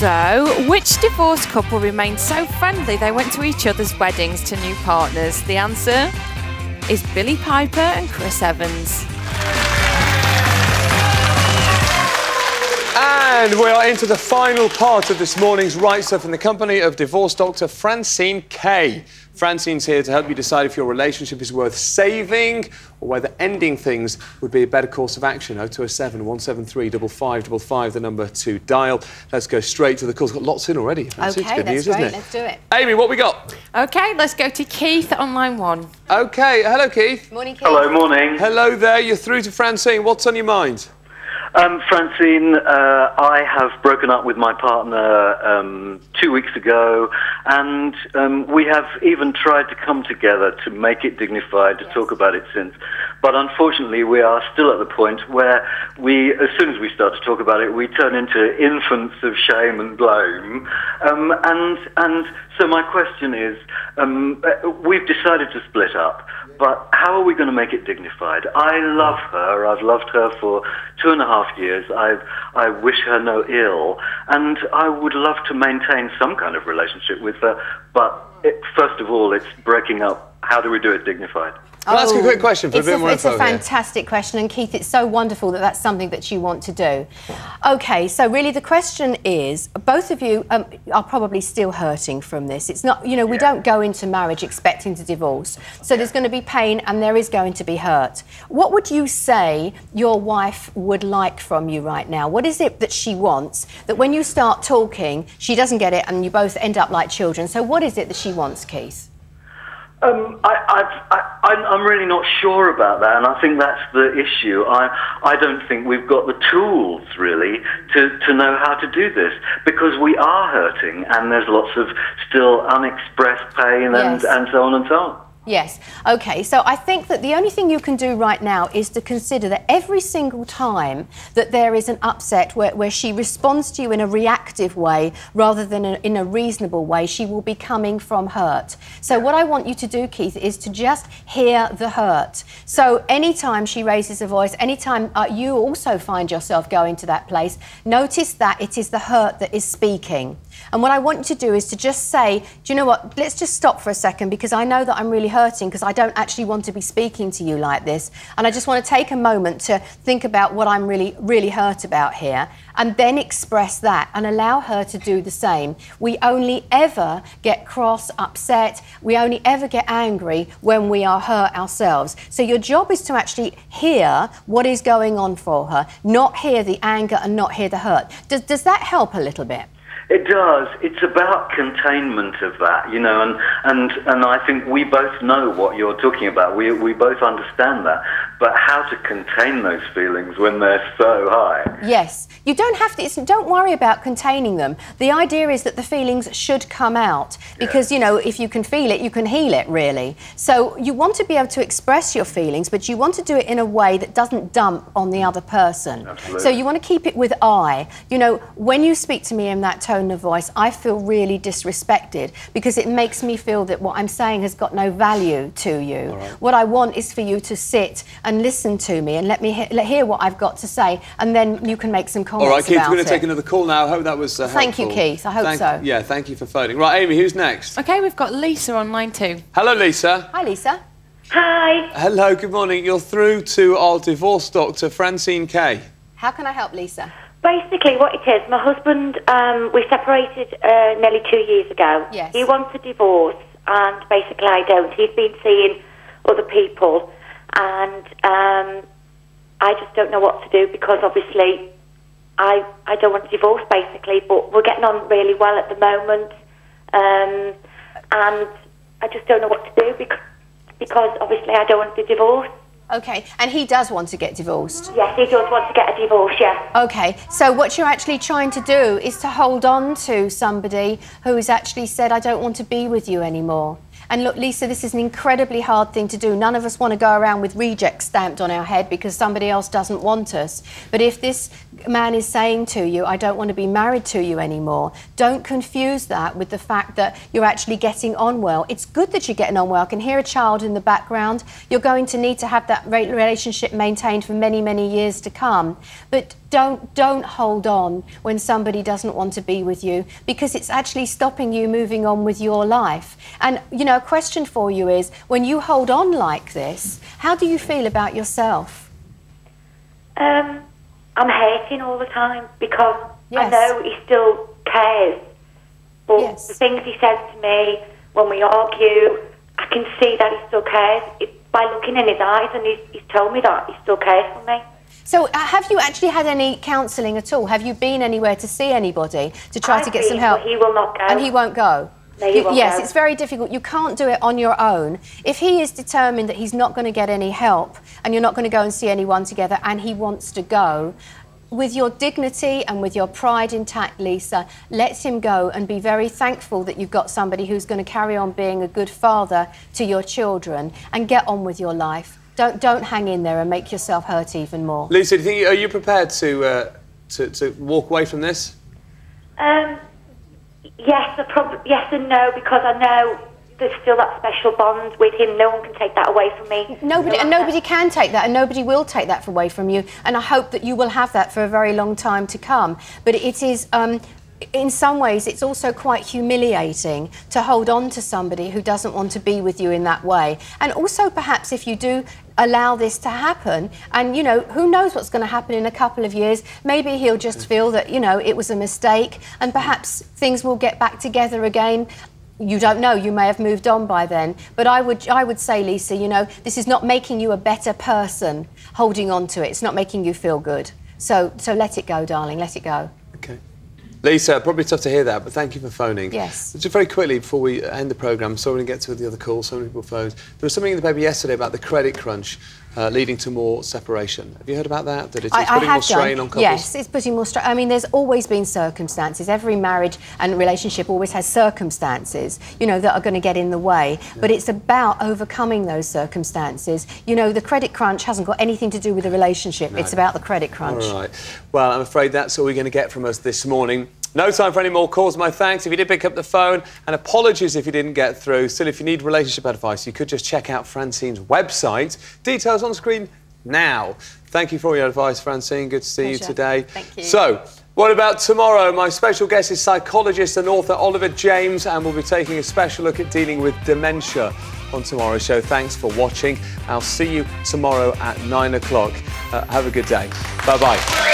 So, which divorced couple remained so friendly they went to each other's weddings to new partners? The answer is Billy Piper and Chris Evans. And we are into the final part of this morning's Right Stuff in the company of divorce doctor Francine Kaye. Francine's here to help you decide if your relationship is worth saving or whether ending things would be a better course of action. 0207 173 5555, the number to dial. Let's go straight to the calls. Got lots in already. Francine. OK, good that's news, great. isn't it? Let's do it. Amy, what we got? OK, let's go to Keith on line 1. OK, hello, Keith. Morning, Keith. Hello, morning. Hello there, you're through to Francine. What's on your mind? Francine, I have broken up with my partner 2 weeks ago, and we have even tried to come together to make it dignified, to talk about it since. But unfortunately, we are still at the point where as soon as we start to talk about it, we turn into infants of shame and blame. And so my question is, we've decided to split up, but how are we going to make it dignified? I love her. I've loved her for 2.5 years. I wish her no ill, and I would love to maintain some kind of relationship with her. But first of all, it's breaking up. How do we do it dignified? Can I ask a quick question for a bit more info? It's a fantastic question, and Keith, it's so wonderful that that's something that you want to do. OK, so really the question is, both of you are probably still hurting from this. It's not, you know, we don't go into marriage expecting to divorce. So there's going to be pain and there is going to be hurt. What would you say your wife would like from you right now? What is it that she wants that when you start talking, she doesn't get it and you both end up like children? So what is it that she wants, Keith? I'm really not sure about that, and I think that's the issue. I don't think we've got the tools, really, to know how to do this, because we are hurting, and there's lots of still unexpressed pain and so on and so on. Yes. OK, so I think that the only thing you can do right now is to consider that every single time that there is an upset where she responds to you in a reactive way rather than in a reasonable way, she will be coming from hurt. So what I want you to do, Keith, is to just hear the hurt. So anytime she raises a voice, anytime you also find yourself going to that place, notice that it is the hurt that is speaking. And what I want you to do is to just say, do you know what, let's just stop for a second, because I know that I'm really hurting because I don't actually want to be speaking to you like this. And I just want to take a moment to think about what I'm really, really hurt about here, and then express that and allow her to do the same. We only ever get cross, upset, we only ever get angry when we are hurt ourselves. So your job is to actually hear what is going on for her, not hear the anger and not hear the hurt. Does that help a little bit? It does. It's about containment of that, you know, and I think we both know what you're talking about. We both understand that. But how to contain those feelings when they're so high? Yes. You don't have to, don't worry about containing them. The idea is that the feelings should come out because, you know, if you can feel it, you can heal it, really. So you want to be able to express your feelings, but you want to do it in a way that doesn't dump on the other person. Absolutely. So you want to keep it with I. You know, when you speak to me in that tone of voice, I feel really disrespected because it makes me feel that what I'm saying has got no value to you. Right. What I want is for you to sit and listen to me and let me hear what I've got to say, and then you can make some comments. All right, Keith, we're going to it. take another call now. I hope that was helpful. Thank you, Keith. I hope so. Yeah, thank you for phoning. Right, Amy, who's next? OK, we've got Lisa on line 2. Hello, Lisa. Hi, Lisa. Hi. Hello, good morning. You're through to our divorce doctor, Francine Kaye. How can I help, Lisa? Basically, what it is, my husband, we separated nearly 2 years ago. Yes. He wants a divorce, and basically I don't. He's been seeing other people, and I just don't know what to do because obviously I don't want a divorce, basically, but we're getting on really well at the moment, and I just don't know what to do because obviously I don't want the divorce. OK, and he does want to get divorced? Yes, he does want to get a divorce, yeah. OK, so what you're actually trying to do is to hold on to somebody who has actually said, I don't want to be with you anymore. And look, Lisa, this is an incredibly hard thing to do. None of us want to go around with reject stamped on our head because somebody else doesn't want us. But if this man is saying to you, I don't want to be married to you anymore, don't confuse that with the fact that you're actually getting on well. It's good that you're getting on well. I can hear a child in the background. You're going to need to have that relationship maintained for many, many years to come. But don't hold on when somebody doesn't want to be with you, because it's actually stopping you moving on with your life. And, you know, a question for you is, when you hold on like this, how do you feel about yourself? I'm hating all the time because Yes. I know he still cares. But Yes. the things he says to me when we argue, I can see that he still cares. By looking in his eyes, and he's told me that he still cares for me. So have you actually had any counselling at all? Have you been anywhere to see anybody to try to get some help? But he will not go. And he won't go? No, he won't yes, go. it's very difficult. You can't do it on your own. If he is determined that he's not going to get any help and you're not going to go and see anyone together and he wants to go, with your dignity and with your pride intact, Lisa, let him go and be very thankful that you've got somebody who's going to carry on being a good father to your children and get on with your life. Don't hang in there and make yourself hurt even more. Lisa, do you think, are you prepared to walk away from this? Yes and no, because I know there's still that special bond with him. No one can take that away from me. Nobody can take that, and nobody will take that away from you. And I hope that you will have that for a very long time to come. But it is, in some ways, it's also quite humiliating to hold on to somebody who doesn't want to be with you in that way. And also, perhaps, if you do allow this to happen, and, you know, who knows what's going to happen in a couple of years, maybe he'll just feel that, you know, it was a mistake, and perhaps things will get back together again. You don't know, you may have moved on by then. But I would say, Lisa, you know, this is not making you a better person, holding on to it. It's not making you feel good. So let it go, darling, let it go. OK. Lisa, probably tough to hear that, but thank you for phoning. Yes. Just very quickly, before we end the programme, so we're going to get to the other calls, so many people phoned. There was something in the paper yesterday about the credit crunch leading to more separation. Have you heard about that? That it's putting more strain on couples? Yes, it's putting more strain. I mean, there's always been circumstances. Every marriage and relationship always has circumstances, you know, that are going to get in the way. Yeah. But it's about overcoming those circumstances. You know, the credit crunch hasn't got anything to do with the relationship. No. It's about the credit crunch. All right. Well, I'm afraid that's all we're going to get from us this morning. No time for any more calls. My thanks if you did pick up the phone, and apologies if you didn't get through. Still, if you need relationship advice, you could just check out Francine's website. Details on screen now. Thank you for your advice, Francine. Good to see you today. Thank you. So, what about tomorrow? My special guest is psychologist and author Oliver James, and we'll be taking a special look at dealing with dementia on tomorrow's show. Thanks for watching. I'll see you tomorrow at 9 o'clock. Have a good day. Bye-bye.